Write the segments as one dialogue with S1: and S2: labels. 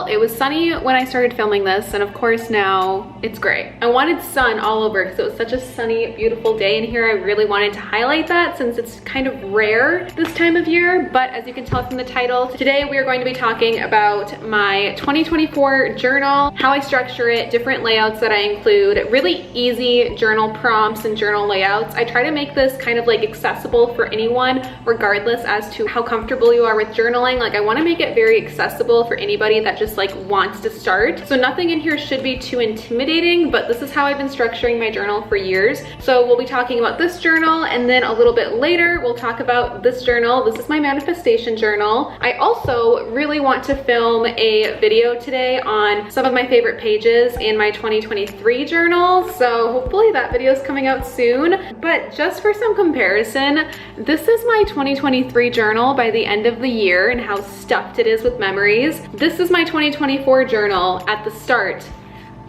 S1: Well, it was sunny when I started filming this, and of course now it's gray. I wanted sun all over because it was such a sunny, beautiful day in here. I really wanted to highlight that since it's kind of rare this time of year, but as you can tell from the title, today we are going to be talking about my 2024 journal, how I structure it, different layouts that I include, really easy journal prompts and journal layouts. I try to make this kind of like accessible for anyone, regardless as to how comfortable you are with journaling. Like, I want to make it very accessible for anybody that just like wants to start. So nothing in here should be too intimidating, but this is how I've been structuring my journal for years. So we'll be talking about this journal, and then a little bit later we'll talk about this journal. This is my manifestation journal. I also really want to film a video today on some of my favorite pages in my 2023 journal, so hopefully that video is coming out soon. But just for some comparison, this is my 2023 journal by the end of the year and how stuffed it is with memories. This is my 2024 journal at the start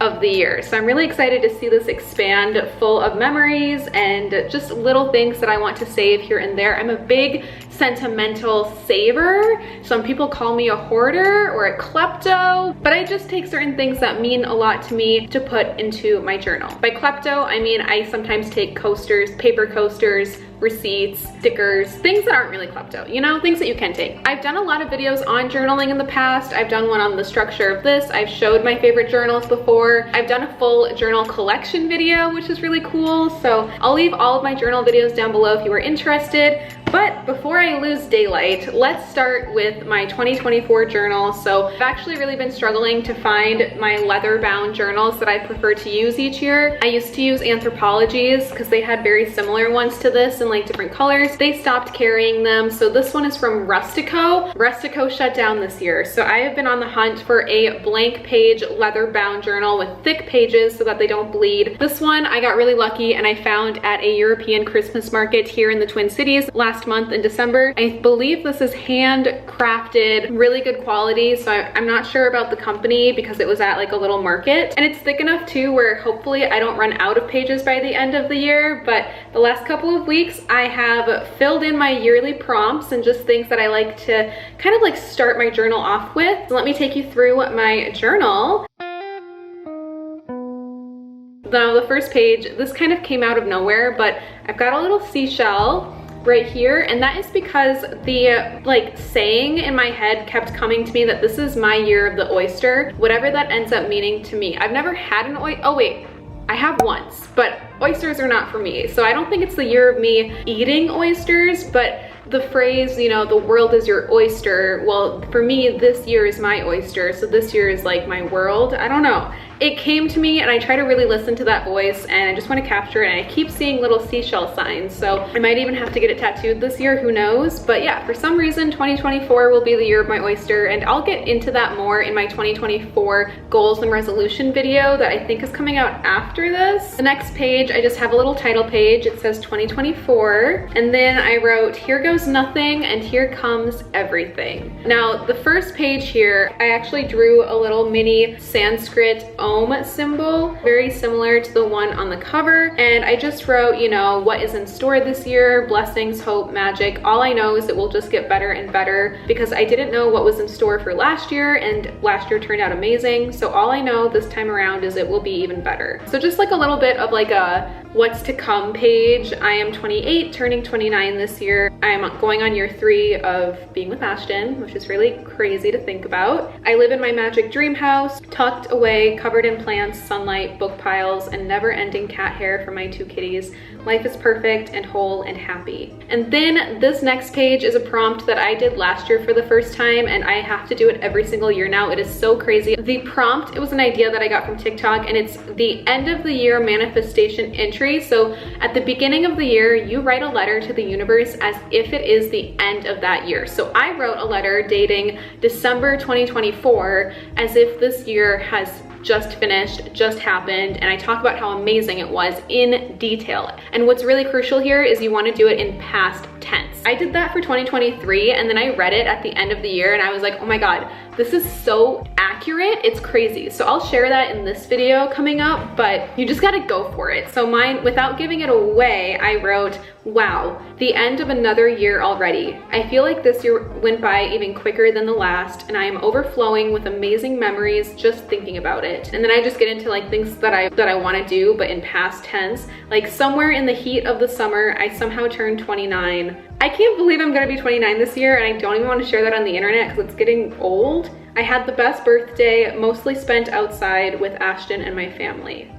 S1: of the year. So I'm really excited to see this expand full of memories and just little things that I want to save here and there. I'm a big sentimental saver. Some people call me a hoarder or a klepto, but I just take certain things that mean a lot to me to put into my journal. By klepto, I mean I sometimes take coasters, paper coasters, receipts, stickers, things that aren't really klepto, you know, things that you can take. I've done a lot of videos on journaling in the past. I've done one on the structure of this. I've showed my favorite journals before. I've done a full journal collection video, which is really cool. So I'll leave all of my journal videos down below if you are interested. But before I lose daylight, let's start with my 2024 journal. So I've actually really been struggling to find my leather-bound journals that I prefer to use each year. I used to use Anthropologies because they had very similar ones to this in like different colors. They stopped carrying them. So this one is from Rustico. Rustico shut down this year. So I have been on the hunt for a blank page leather-bound journal with thick pages so that they don't bleed. This one I got really lucky and I found at a European Christmas market here in the Twin Cities last month in December. I believe this is handcrafted, really good quality. So I'm not sure about the company because it was at like a little market, and it's thick enough too where hopefully I don't run out of pages by the end of the year. But the last couple of weeks I have filled in my yearly prompts and just things that I like to kind of like start my journal off with. So let me take you through my journal. Now the first page, this kind of came out of nowhere, but I've got a little seashell right here, and that is because the like saying in my head kept coming to me that this is my year of the oyster, whatever that ends up meaning to me. I've never had an oh wait, I have once, but oysters are not for me. So I don't think it's the year of me eating oysters, but the phrase, you know, the world is your oyster. Well, for me, this year is my oyster. So this year is like my world. I don't know. It came to me and I try to really listen to that voice and I just want to capture it, and I keep seeing little seashell signs. So I might even have to get it tattooed this year, who knows? But yeah, for some reason, 2024 will be the year of my oyster, and I'll get into that more in my 2024 goals and resolution video that I think is coming out after this. The next page, I just have a little title page. It says 2024. And then I wrote, here goes nothing and here comes everything. Now, the first page here, I actually drew a little mini Sanskrit Om symbol, very similar to the one on the cover. And I just wrote, you know, what is in store this year, blessings, hope, magic. All I know is it will just get better and better because I didn't know what was in store for last year, and last year turned out amazing. So all I know this time around is it will be even better. So just like a little bit of like a what's to come page. I am 28, turning 29 this year. I am going on year 3 of being with Ashton, which is really crazy to think about. I live in my magic dream house, tucked away, covered in plants, sunlight, book piles, and never-ending cat hair for my 2 kitties. Life is perfect and whole and happy. And then this next page is a prompt that I did last year for the first time, and I have to do it every single year now. It is so crazy. The prompt, it was an idea that I got from TikTok, and it's the end of the year manifestation entry. So at the beginning of the year, you write a letter to the universe as if it is the end of that year. So I wrote a letter dating December 2024 as if this year has just finished, just happened, and I talk about how amazing it was in detail. And what's really crucial here is you want to do it in past tense. I did that for 2023, and then I read it at the end of the year and I was like, oh my God, This is so accurate, it's crazy. So I'll share that in this video coming up, but you just gotta go for it. So mine, without giving it away, I wrote, wow, the end of another year already. I feel like this year went by even quicker than the last, and I am overflowing with amazing memories just thinking about it. And then I just get into like things that I want to do, but in past tense. Like somewhere in the heat of the summer, I somehow turned 29. I can't believe I'm gonna be 29 this year, and I don't even want to share that on the internet because it's getting old. I had the best birthday, mostly spent outside with Ashton and my family.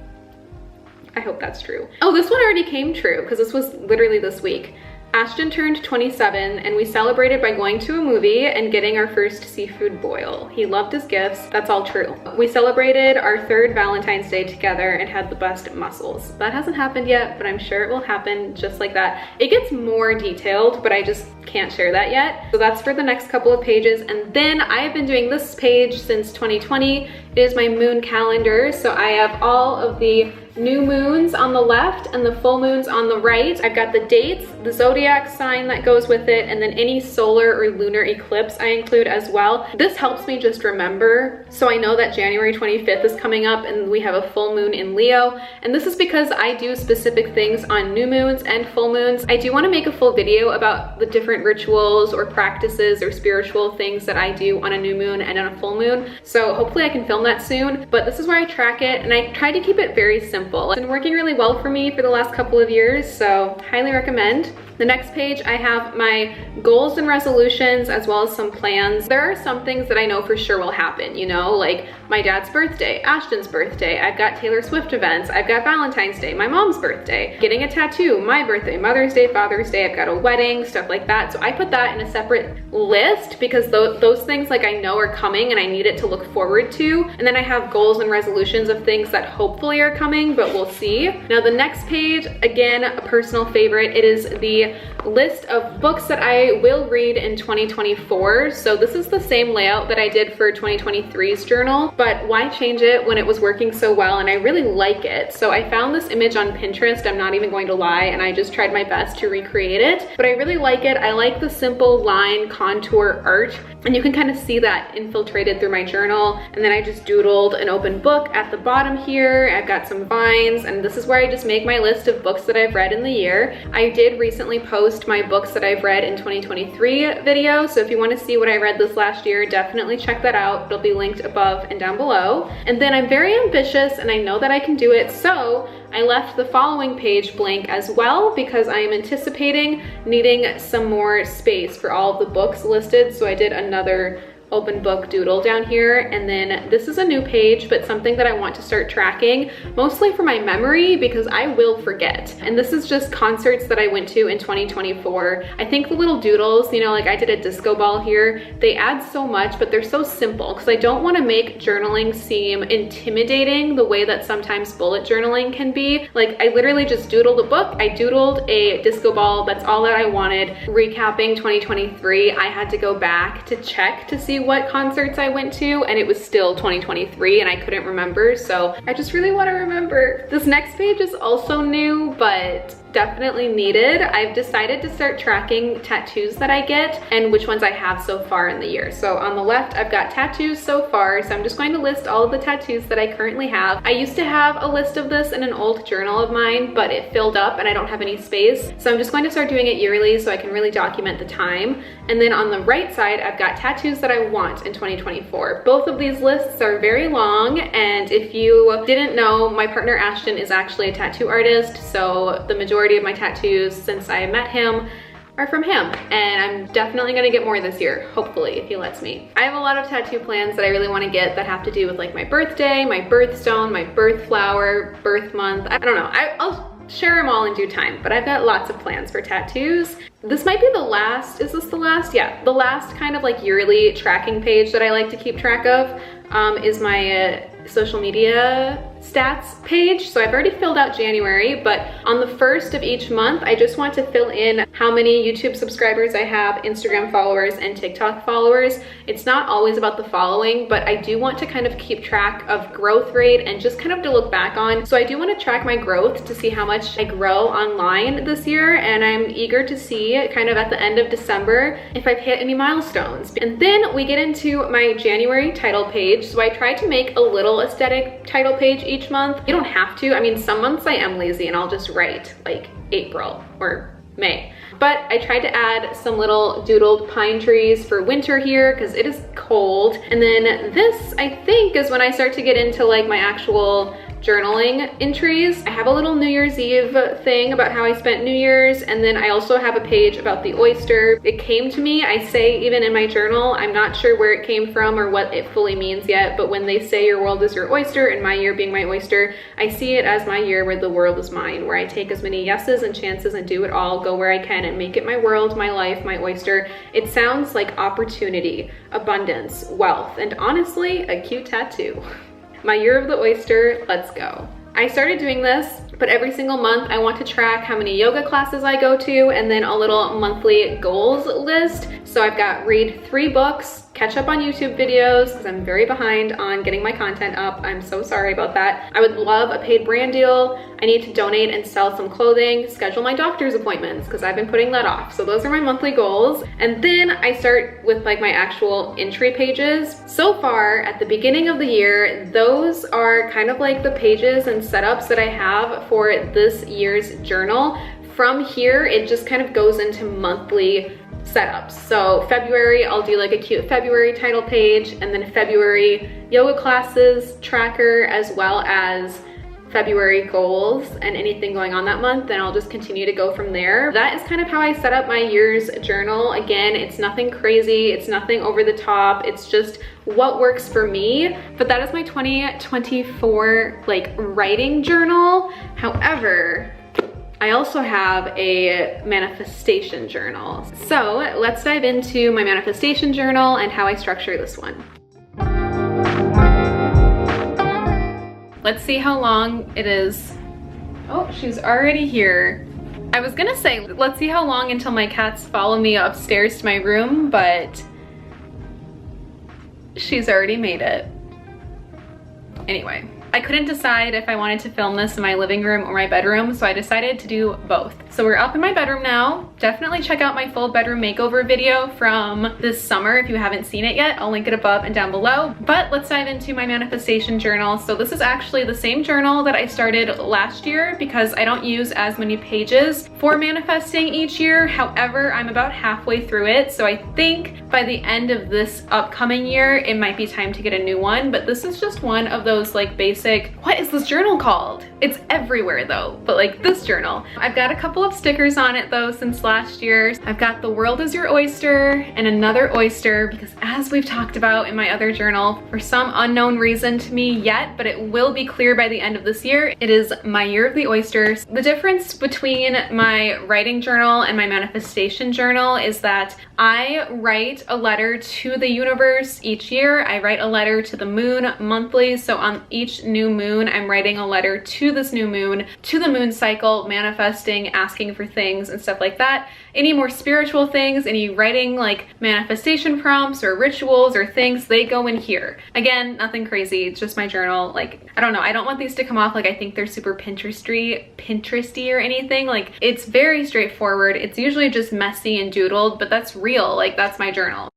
S1: I hope that's true. Oh, this one already came true because this was literally this week. Ashton turned 27 and we celebrated by going to a movie and getting our first seafood boil. He loved his gifts. That's all true. We celebrated our 3rd Valentine's Day together and had the best mussels. That hasn't happened yet, but I'm sure it will happen just like that. It gets more detailed, but I just can't share that yet. So that's for the next couple of pages. And then I've been doing this page since 2020. It is my moon calendar. So I have all of the new moons on the left and the full moons on the right. I've got the dates, the zodiac sign that goes with it, and then any solar or lunar eclipse I include as well. This helps me just remember. So I know that January 25th is coming up and we have a full moon in Leo. And this is because I do specific things on new moons and full moons. I do want to make a full video about the different rituals or practices or spiritual things that I do on a new moon and on a full moon. So hopefully I can film that soon, but this is where I track it, and I try to keep it very simple. It's been working really well for me for the last couple of years, so highly recommend. The next page, I have my goals and resolutions as well as some plans. There are some things that I know for sure will happen, you know, like my dad's birthday, Ashton's birthday, I've got Taylor Swift events, I've got Valentine's Day, my mom's birthday, getting a tattoo, my birthday, Mother's Day, Father's Day, I've got a wedding, stuff like that. So I put that in a separate list because those things like I know are coming and I need it to look forward to. And then I have goals and resolutions of things that hopefully are coming, but we'll see. Now the next page, again, a personal favorite, it is the list of books that I will read in 2024. So this is the same layout that I did for 2023's journal, but why change it when it was working so well and I really like it? So I found this image on Pinterest, I'm not even going to lie, and I just tried my best to recreate it, but I really like it. I like the simple line contour art, and you can kind of see that infiltrated through my journal. And then I just doodled an open book at the bottom here. I've got some vines, and this is where I just make my list of books that I've read in the year. I did recently post my books that I've read in 2023 video, so if you want to see what I read this last year, definitely check that out. It'll be linked above and down below. And then I'm very ambitious and I know that I can do it, so I left the following page blank as well because I am anticipating needing some more space for all of the books listed. So I did another open book doodle down here, and then this is a new page, but something that I want to start tracking, mostly for my memory because I will forget. And this is just concerts that I went to in 2024. I think the little doodles, you know, like I did a disco ball here, they add so much, but they're so simple because I don't want to make journaling seem intimidating the way that sometimes bullet journaling can be. Like I literally just doodled a book, I doodled a disco ball, that's all that I wanted. Recapping 2023, I had to go back to check to see what concerts I went to, and it was still 2023 and I couldn't remember, so I just really want to remember. This next page is also new, but definitely needed. I've decided to start tracking tattoos that I get and which ones I have so far in the year. So on the left, I've got tattoos so far, so I'm just going to list all of the tattoos that I currently have. I used to have a list of this in an old journal of mine, but it filled up and I don't have any space. So I'm just going to start doing it yearly so I can really document the time. And then on the right side, I've got tattoos that I want in 2024. Both of these lists are very long, and if you didn't know, my partner Ashton is actually a tattoo artist, so the majority of my tattoos since I met him are from him, and I'm definitely gonna get more this year, hopefully, if he lets me. I have a lot of tattoo plans that I really wanna get that have to do with like my birthday, my birthstone, my birth flower, birth month. I don't know, I'll share them all in due time, but I've got lots of plans for tattoos. This might be the last, is this the last? Yeah, the last kind of like yearly tracking page that I like to keep track of is my social media stats page. So I've already filled out January, but on the 1st of each month, I just want to fill in how many YouTube subscribers I have, Instagram followers, and TikTok followers. It's not always about the following, but I do want to kind of keep track of growth rate and just kind of to look back on. So I do want to track my growth to see how much I grow online this year, and I'm eager to see kind of at the end of December if I've hit any milestones. And then we get into my January title page. So I try to make a little aesthetic title page each month. You don't have to. I mean, some months I am lazy and I'll just write like April or May. But I tried to add some little doodled pine trees for winter here because it is cold. And then this, I think, is when I start to get into like my actual journaling entries. I have a little New Year's Eve thing about how I spent New Year's, and then I also have a page about the oyster. It came to me, I say even in my journal, I'm not sure where it came from or what it fully means yet, but when they say your world is your oyster and my year being my oyster, I see it as my year where the world is mine, where I take as many yeses and chances and do it all, go where I can and make it my world, my life, my oyster. It sounds like opportunity, abundance, wealth, and honestly, a cute tattoo. My year of the oyster, let's go. I started doing this, but every single month I want to track how many yoga classes I go to and then a little monthly goals list. So I've got read 3 books, catch up on YouTube videos because I'm very behind on getting my content up. I'm so sorry about that. I would love a paid brand deal. I need to donate and sell some clothing, schedule my doctor's appointments because I've been putting that off. So those are my monthly goals. And then I start with like my actual entry pages. So far at the beginning of the year, those are kind of like the pages and setups that I have for this year's journal. From here, it just kind of goes into monthly setups. So February, I'll do like a cute February title page, and then February yoga classes tracker, as well as February goals and anything going on that month. Then I'll just continue to go from there. That is kind of how I set up my year's journal. Again, it's nothing crazy, it's nothing over the top, it's just what works for me. But that is my 2024 like writing journal. However, I also have a manifestation journal. So let's dive into my manifestation journal and how I structure this one. Let's see how long it is. Oh, she's already here. I was gonna say, let's see how long until my cats follow me upstairs to my room, but she's already made it. Anyway, I couldn't decide if I wanted to film this in my living room or my bedroom, so I decided to do both. So we're up in my bedroom now. Definitely check out my full bedroom makeover video from this summer if you haven't seen it yet. I'll link it above and down below. But let's dive into my manifestation journal. So this is actually the same journal that I started last year because I don't use as many pages for manifesting each year. However, I'm about halfway through it, so I think by the end of this upcoming year, it might be time to get a new one. But this is just one of those like basic, what is this journal called? It's everywhere though, but like this journal. I've got a couple of stickers on it though since last year. I've got the world is your oyster and another oyster because, as we've talked about in my other journal, for some unknown reason to me yet, but it will be clear by the end of this year, it is my year of the oysters. The difference between my writing journal and my manifestation journal is that I write a letter to the universe each year. I write a letter to the moon monthly. So on each new moon, I'm writing a letter to this new moon, to the moon cycle, manifesting, asking for things and stuff like that. Any more spiritual things, any writing like manifestation prompts or rituals or things, they go in here. Again, nothing crazy, it's just my journal. Like, I don't know, I don't want these to come off like I think they're super Pinteresty or anything. Like, it's very straightforward. It's usually just messy and doodled, but that's real, like that's my journal.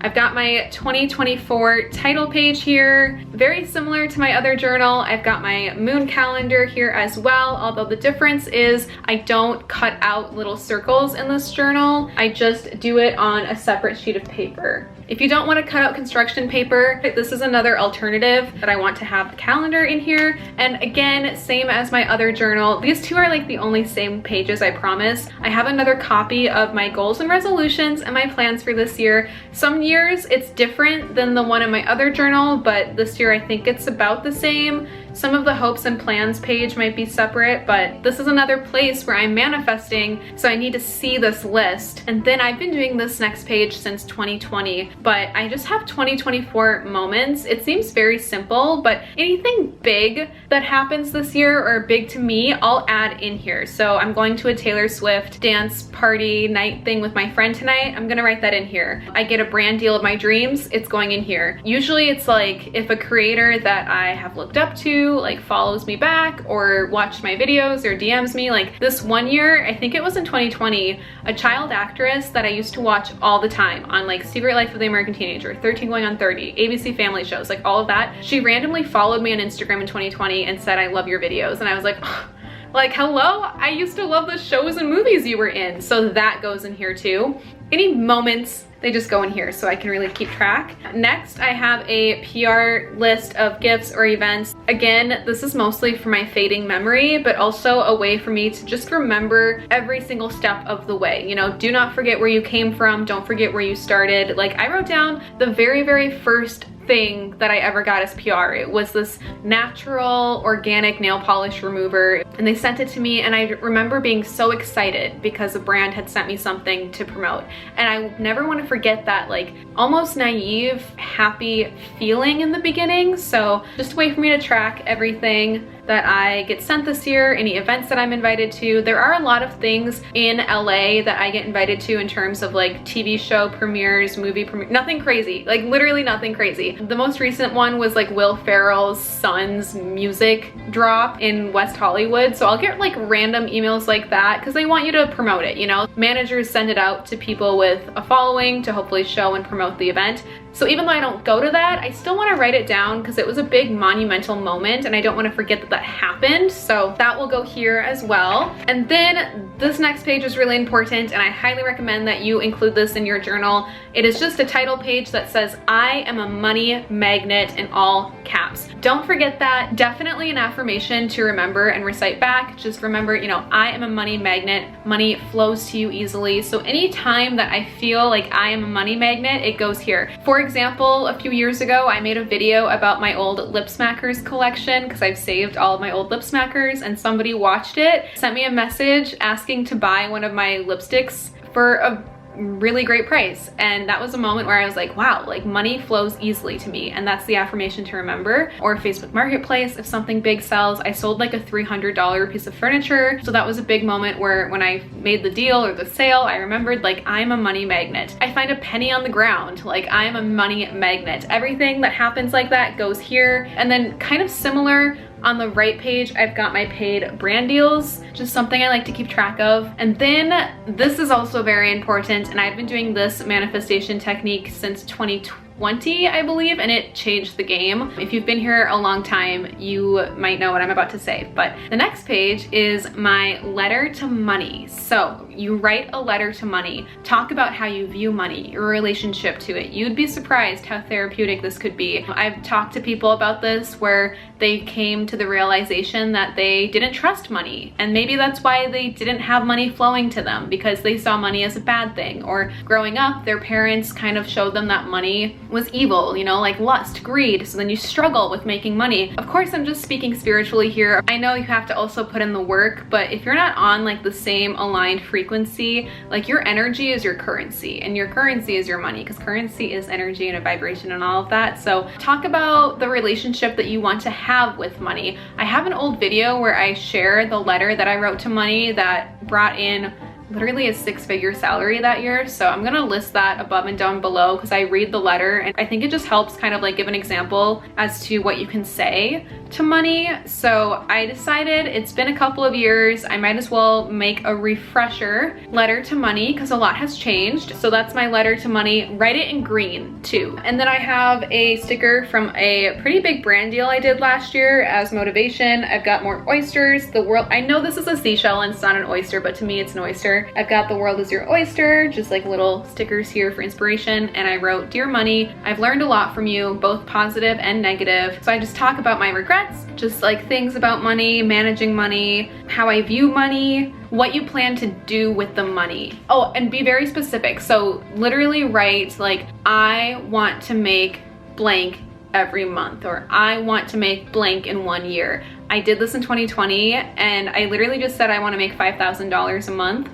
S1: I've got my 2024 title page here, very similar to my other journal. I've got my moon calendar here as well, although the difference is I don't cut out little circles in this journal. I just do it on a separate sheet of paper. If you don't want to cut out construction paper, this is another alternative that I want to have the calendar in here. And again, same as my other journal, these two are like the only same pages, I promise. I have another copy of my goals and resolutions and my plans for this year. Some years it's different than the one in my other journal, but this year I think it's about the same. Some of the hopes and plans page might be separate, but this is another place where I'm manifesting, so I need to see this list. And then I've been doing this next page since 2020, but I just have 2024 moments. It seems very simple, but anything big that happens this year or big to me, I'll add in here. So I'm going to a Taylor Swift dance party night thing with my friend tonight. I'm gonna write that in here. I get a brand deal of my dreams, it's going in here. Usually it's like if a creator that I have looked up to like follows me back or watched my videos or DMs me. Like this one year, I think it was in 2020, a child actress that I used to watch all the time on like Secret Life of the American Teenager, 13 Going on 30, ABC Family shows, like all of that. She randomly followed me on Instagram in 2020 and said, "I love your videos." And I was like, oh, like, hello, I used to love the shows and movies you were in. So that goes in here too. Any moments, they just go in here so I can really keep track. Next, I have a PR list of gifts or events. Again, this is mostly for my fading memory, but also a way for me to just remember every single step of the way. You know, do not forget where you came from. Don't forget where you started. Like I wrote down the very, very first thing that I ever got as PR. It was this natural organic nail polish remover, and they sent it to me, and I remember being so excited because a brand had sent me something to promote. And I never want to forget that like almost naive, happy feeling in the beginning. So just a way for me to track everything that I get sent this year, any events that I'm invited to. There are a lot of things in LA that I get invited to in terms of like TV show premieres, movie premieres, nothing crazy, like literally nothing crazy. The most recent one was like Will Ferrell's son's music drop in West Hollywood. So I'll get like random emails like that because they want you to promote it, you know? Managers send it out to people with a following to hopefully show and promote the event. So even though I don't go to that, I still want to write it down because it was a big monumental moment and I don't want to forget that that happened. So that will go here as well. And then this next page is really important and I highly recommend that you include this in your journal. It is just a title page that says, "I am a money magnet," in all caps. Don't forget that. Definitely an affirmation to remember and recite back. Just remember, you know, I am a money magnet. Money flows to you easily. So anytime that I feel like I am a money magnet, it goes here. For example, a few years ago, I made a video about my old lip smackers collection because I've saved all of my old lip smackers, and somebody watched it, sent me a message asking to buy one of my lipsticks for a really great price. And that was a moment where I was like, wow, like money flows easily to me. And that's the affirmation to remember. Or Facebook Marketplace, if something big sells. I sold like a $300 piece of furniture. So that was a big moment where when I made the deal or the sale, I remembered like I'm a money magnet. I find a penny on the ground, like I'm a money magnet. Everything that happens like that goes here. And then kind of similar, on the right page, I've got my paid brand deals, just something I like to keep track of. And then this is also very important, and I've been doing this manifestation technique since 2020, I believe, and it changed the game. If you've been here a long time, you might know what I'm about to say. But the next page is my letter to money. So you write a letter to money, talk about how you view money, your relationship to it. You'd be surprised how therapeutic this could be. I've talked to people about this where they came to the realization that they didn't trust money, and maybe that's why they didn't have money flowing to them, because they saw money as a bad thing. Or growing up, their parents kind of showed them that money was evil, you know, like lust, greed, so then you struggle with making money. Of course, I'm just speaking spiritually here. I know you have to also put in the work, but if you're not on like the same aligned frequency, like your energy is your currency, and your currency is your money, because currency is energy and a vibration and all of that. So talk about the relationship that you want to have with money. I have an old video where I share the letter that I wrote to money that brought in literally a six-figure salary that year. So I'm gonna list that above and down below because I read the letter and I think it just helps kind of like give an example as to what you can say to money. So I decided it's been a couple of years, I might as well make a refresher letter to money because a lot has changed. So that's my letter to money. Write it in green too. And then I have a sticker from a pretty big brand deal I did last year as motivation. I've got more oysters. The world, I know this is a seashell and it's not an oyster, but to me it's an oyster. I've got the world is your oyster, just like little stickers here for inspiration. And I wrote, "Dear money, I've learned a lot from you, both positive and negative." So I just talk about my regrets, just like things about money, managing money, how I view money, what you plan to do with the money. Oh, and be very specific. So literally write like, I want to make blank every month, or I want to make blank in 1 year. I did this in 2020 and I literally just said I want to make $5,000 a month.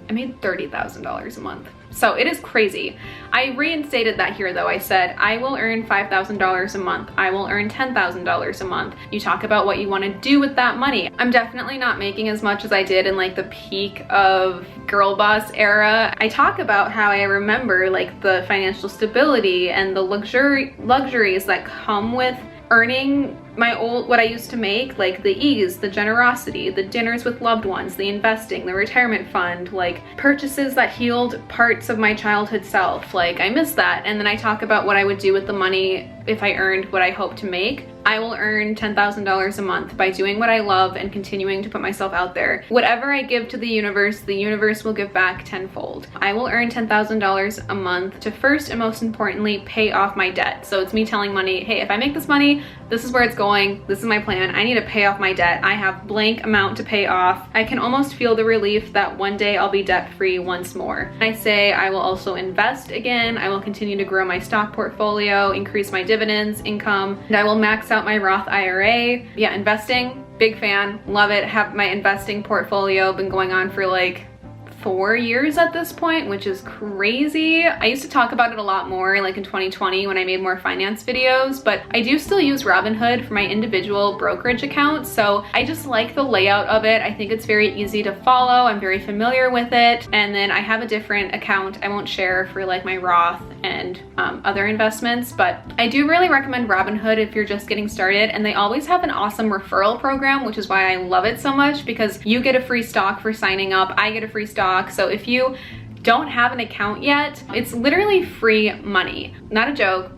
S1: I made $30,000 a month. So it is crazy. I reinstated that here though. I said, I will earn $5,000 a month. I will earn $10,000 a month. You talk about what you want to do with that money. I'm definitely not making as much as I did in like the peak of girl boss era. I talk about how I remember like the financial stability and the luxuries that come with earning what I used to make, like the ease, the generosity, the dinners with loved ones, the investing, the retirement fund, like purchases that healed parts of my childhood self. Like I miss that. And then I talk about what I would do with the money if I earned what I hope to make. I will earn $10,000 a month by doing what I love and continuing to put myself out there. Whatever I give to the universe will give back tenfold. I will earn $10,000 a month to first and most importantly pay off my debt. So it's me telling money, hey, if I make this money, this is where it's going. This is my plan. I need to pay off my debt. I have blank amount to pay off. I can almost feel the relief that one day I'll be debt free once more. I say I will also invest again. I will continue to grow my stock portfolio, increase my dividends income, and I will max out my Roth IRA. Yeah, investing, big fan, love it. Have my investing portfolio been going on for like 4 years at this point, which is crazy. I used to talk about it a lot more like in 2020 when I made more finance videos, but I do still use Robinhood for my individual brokerage account. So I just like the layout of it. I think it's very easy to follow. I'm very familiar with it. And then I have a different account I won't share for like my Roth and other investments, but I do really recommend Robinhood if you're just getting started. And they always have an awesome referral program, which is why I love it so much, because you get a free stock for signing up. I get a free stock. So if you don't have an account yet, it's literally free money. Not a joke,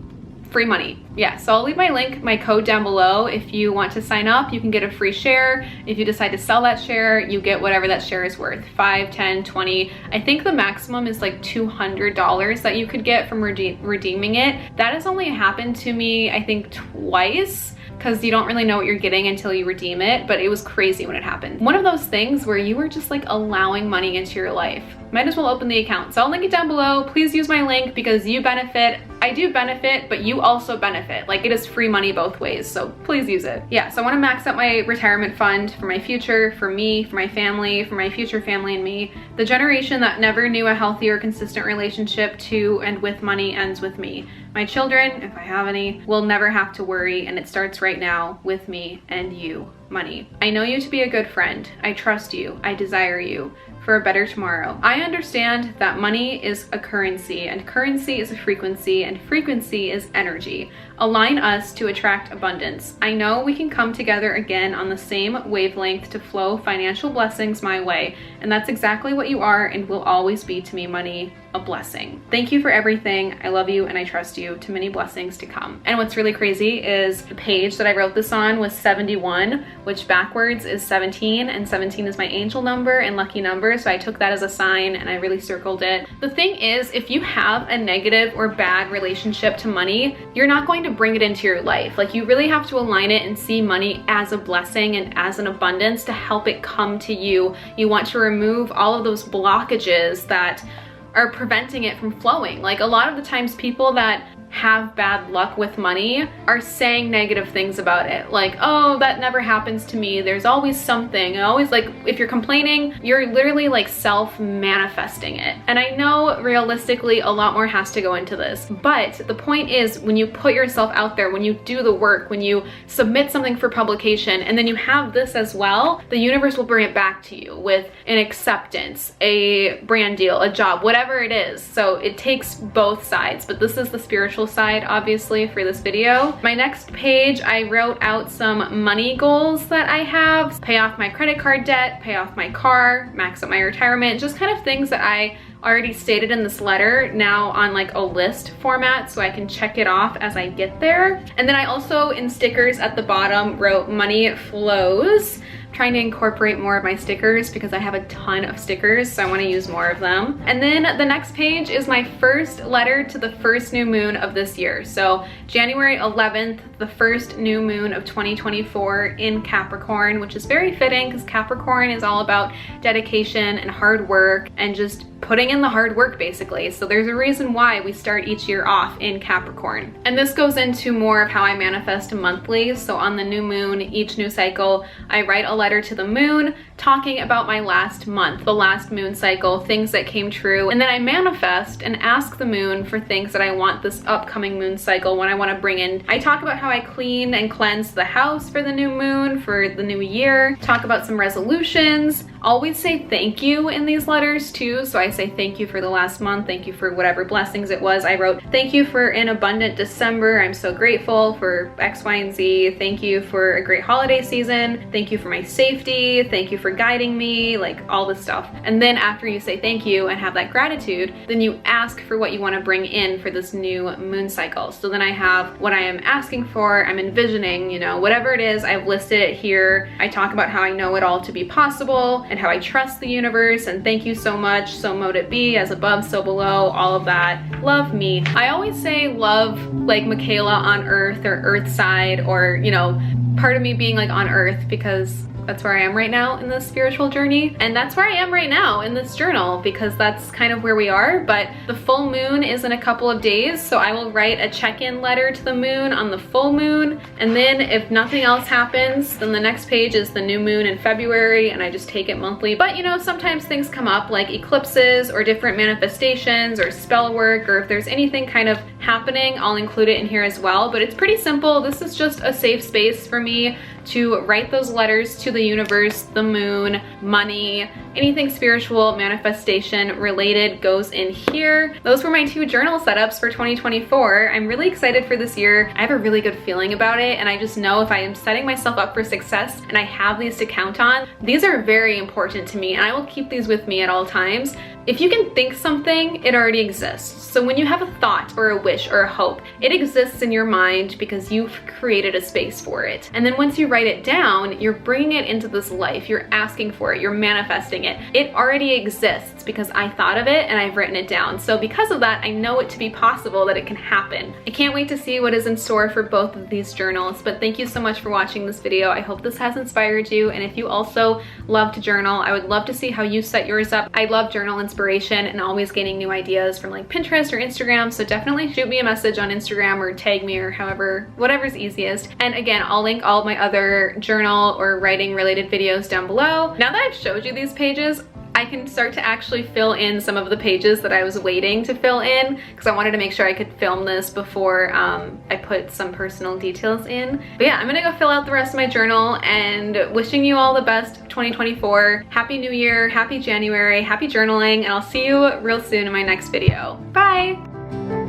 S1: free money. Yeah, so I'll leave my code down below. If you want to sign up, you can get a free share. If you decide to sell that share, you get whatever that share is worth, 5, 10, 20. I think the maximum is like $200 that you could get from redeeming it. That has only happened to me, I think, twice, because you don't really know what you're getting until you redeem it, but it was crazy when it happened. One of those things where you were just like allowing money into your life. Might as well open the account. So I'll link it down below. Please use my link because you benefit. I do benefit, but you also benefit. Like it is free money both ways, so please use it. Yeah, so I wanna max out my retirement fund for my future, for me, for my family, for my future family and me. The generation that never knew a healthy or consistent relationship to and with money ends with me. My children, if I have any, will never have to worry, and it starts right now with me and you, money. I know you to be a good friend. I trust you. I desire you for a better tomorrow. I understand that money is a currency, and currency is a frequency, and frequency is energy. Align us to attract abundance. I know we can come together again on the same wavelength to flow financial blessings my way, and that's exactly what you are and will always be to me, money, a blessing. Thank you for everything. I love you and I trust you. To many blessings to come. And what's really crazy is the page that I wrote this on was 71, which backwards is 17, and 17 is my angel number and lucky number. So I took that as a sign and I really circled it. The thing is, if you have a negative or bad relationship to money, you're not going to bring it into your life. Like you really have to align it and see money as a blessing and as an abundance to help it come to you. You want to remove all of those blockages that are preventing it from flowing. Like a lot of the times people that have bad luck with money are saying negative things about it. Like, oh, that never happens to me. There's always something. And always like, if you're complaining, you're literally like self-manifesting it. And I know realistically a lot more has to go into this, but the point is when you put yourself out there, when you do the work, when you submit something for publication, and then you have this as well, the universe will bring it back to you with an acceptance, a brand deal, a job, whatever it is. So it takes both sides, but this is the spiritual side obviously for this video. My next page, I wrote out some money goals that I have. Pay off my credit card debt, pay off my car, max out my retirement, just kind of things that I already stated in this letter now on like a list format so I can check it off as I get there. And then I also in stickers at the bottom wrote money flows. Trying to incorporate more of my stickers because I have a ton of stickers, so I want to use more of them. And then the next page is my first letter to the first new moon of this year. So January 11th, the first new moon of 2024 in Capricorn, which is very fitting because Capricorn is all about dedication and hard work and just putting in the hard work basically. So there's a reason why we start each year off in Capricorn. And this goes into more of how I manifest monthly. So on the new moon, each new cycle, I write a letter to the moon talking about my last month, the last moon cycle, things that came true. And then I manifest and ask the moon for things that I want this upcoming moon cycle, when I want to bring in. I talk about how I clean and cleanse the house for the new moon, for the new year, talk about some resolutions, always say thank you in these letters too. So I say thank you for the last month, thank you for whatever blessings it was. I wrote, thank you for an abundant December, I'm so grateful for X, Y, and Z, thank you for a great holiday season, thank you for my safety, thank you for guiding me, like all this stuff. And then after you say thank you and have that gratitude, then you ask for what you want to bring in for this new moon cycle. So then I have what I am asking for, I'm envisioning, you know, whatever it is, I've listed it here. I talk about how I know it all to be possible and how I trust the universe, and thank you so much, so mote it be, as above so below, all of that. Love me. I always say love like Makayla on earth, or earth side, or, you know, part of me being like on earth, because that's where I am right now in this spiritual journey. And that's where I am right now in this journal, because that's kind of where we are. But the full moon is in a couple of days, so I will write a check-in letter to the moon on the full moon. And then if nothing else happens, then the next page is the new moon in February, and I just take it monthly. But you know, sometimes things come up like eclipses or different manifestations or spell work, or if there's anything kind of happening, I'll include it in here as well. But it's pretty simple. This is just a safe space for me to write those letters to the universe, the moon, money, anything spiritual, manifestation related goes in here. Those were my 2 journal setups for 2024. I'm really excited for this year. I have a really good feeling about it, and I just know if I am setting myself up for success and I have these to count on, these are very important to me, and I will keep these with me at all times. If you can think something, it already exists. So when you have a thought or a wish or a hope, it exists in your mind because you've created a space for it. And then once you write it down, you're bringing it into this life, you're asking for it, you're manifesting it. It already exists because I thought of it and I've written it down. So because of that, I know it to be possible that it can happen. I can't wait to see what is in store for both of these journals, but thank you so much for watching this video. I hope this has inspired you, and if you also love to journal, I would love to see how you set yours up. I love journal inspiration and always gaining new ideas from like Pinterest or Instagram, so definitely shoot me a message on Instagram or tag me, or however, whatever's easiest. And again, I'll link all of my other journal or writing related videos down below. Now that I've showed you these pages, I can start to actually fill in some of the pages that I was waiting to fill in, because I wanted to make sure I could film this before I put some personal details in. But yeah, I'm gonna go fill out the rest of my journal, and wishing you all the best 2024. Happy New Year, happy January, happy journaling, and I'll see you real soon in my next video. Bye!